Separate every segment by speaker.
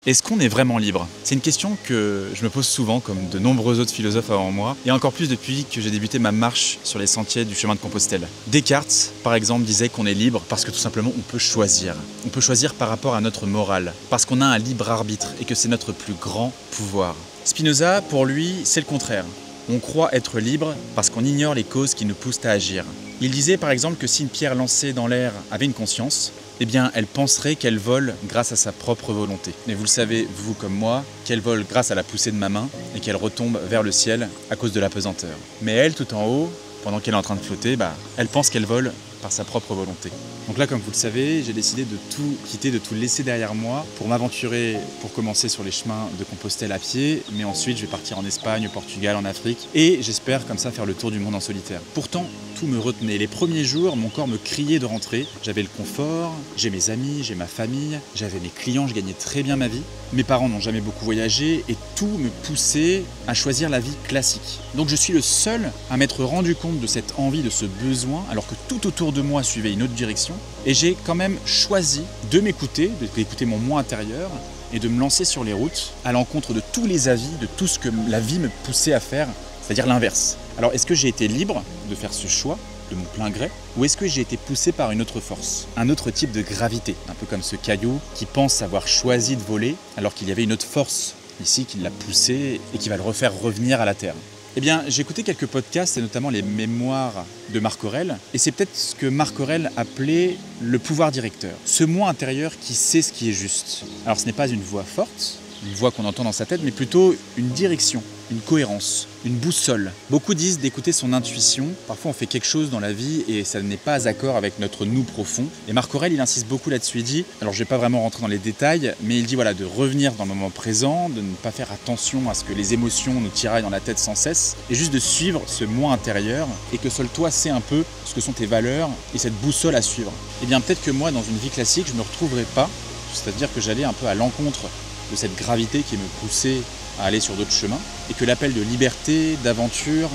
Speaker 1: Est-ce qu'on est vraiment libre? C'est une question que je me pose souvent, comme de nombreux autres philosophes avant moi, et encore plus depuis que j'ai débuté ma marche sur les sentiers du chemin de Compostelle. Descartes, par exemple, disait qu'on est libre parce que tout simplement on peut choisir. On peut choisir par rapport à notre morale, parce qu'on a un libre arbitre et que c'est notre plus grand pouvoir. Spinoza, pour lui, c'est le contraire. On croit être libre parce qu'on ignore les causes qui nous poussent à agir. Il disait par exemple que si une pierre lancée dans l'air avait une conscience, eh bien, elle penserait qu'elle vole grâce à sa propre volonté. Mais vous le savez, vous comme moi, qu'elle vole grâce à la poussée de ma main et qu'elle retombe vers le ciel à cause de la pesanteur. Mais elle, tout en haut, pendant qu'elle est en train de flotter, elle pense qu'elle vole par sa propre volonté. Donc là, comme vous le savez, j'ai décidé de tout quitter, de tout laisser derrière moi pour m'aventurer, pour commencer sur les chemins de Compostelle à pied, mais ensuite je vais partir en Espagne, au Portugal, en Afrique, et j'espère comme ça faire le tour du monde en solitaire. Pourtant, tout me retenait. Les premiers jours, mon corps me criait de rentrer. J'avais le confort, j'ai mes amis, j'ai ma famille, j'avais mes clients, je gagnais très bien ma vie. Mes parents n'ont jamais beaucoup voyagé et tout me poussait à choisir la vie classique. Donc je suis le seul à m'être rendu compte de cette envie, de ce besoin, alors que tout autour de moi suivait une autre direction. Et j'ai quand même choisi de m'écouter, d'écouter mon moi intérieur et de me lancer sur les routes à l'encontre de tous les avis, de tout ce que la vie me poussait à faire, c'est-à-dire l'inverse. Alors est-ce que j'ai été libre de faire ce choix de mon plein gré, ou est-ce que j'ai été poussé par une autre force, un autre type de gravité, un peu comme ce caillou qui pense avoir choisi de voler alors qu'il y avait une autre force ici qui l'a poussé et qui va le refaire revenir à la terre? Eh bien, j'ai écouté quelques podcasts, et notamment les mémoires de Marc Aurèle, et c'est peut-être ce que Marc Aurèle appelait le pouvoir directeur. Ce moi intérieur qui sait ce qui est juste. Alors ce n'est pas une voix forte, une voix qu'on entend dans sa tête, mais plutôt une direction, une cohérence, une boussole. Beaucoup disent d'écouter son intuition. Parfois on fait quelque chose dans la vie et ça n'est pas accord avec notre nous profond. Et Marc Aurèle, il insiste beaucoup là-dessus, il dit, alors je ne vais pas vraiment rentrer dans les détails, mais il dit voilà, de revenir dans le moment présent, de ne pas faire attention à ce que les émotions nous tiraillent dans la tête sans cesse, et juste de suivre ce moi intérieur, et que seul toi sais un peu ce que sont tes valeurs et cette boussole à suivre. Et bien peut-être que moi, dans une vie classique, je ne me retrouverai pas, c'est-à-dire que j'allais un peu à l'encontre de cette gravité qui me poussait à aller sur d'autres chemins, et que l'appel de liberté, d'aventure,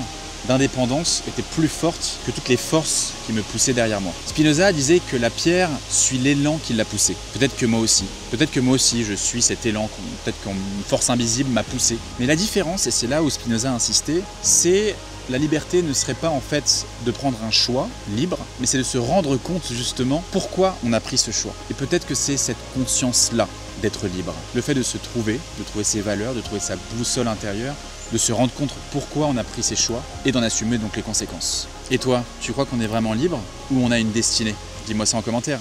Speaker 1: d'indépendance était plus forte que toutes les forces qui me poussaient derrière moi. Spinoza disait que la pierre suit l'élan qui l'a poussée. Peut-être que moi aussi je suis cet élan, peut-être qu'une force invisible m'a poussé. Mais la différence, et c'est là où Spinoza a insisté, c'est la liberté ne serait pas en fait de prendre un choix libre, mais c'est de se rendre compte justement pourquoi on a pris ce choix. Et peut-être que c'est cette conscience-là d'être libre. Le fait de se trouver, de trouver ses valeurs, de trouver sa boussole intérieure, de se rendre compte pourquoi on a pris ses choix et d'en assumer donc les conséquences. Et toi, tu crois qu'on est vraiment libre ou on a une destinée? Dis-moi ça en commentaire.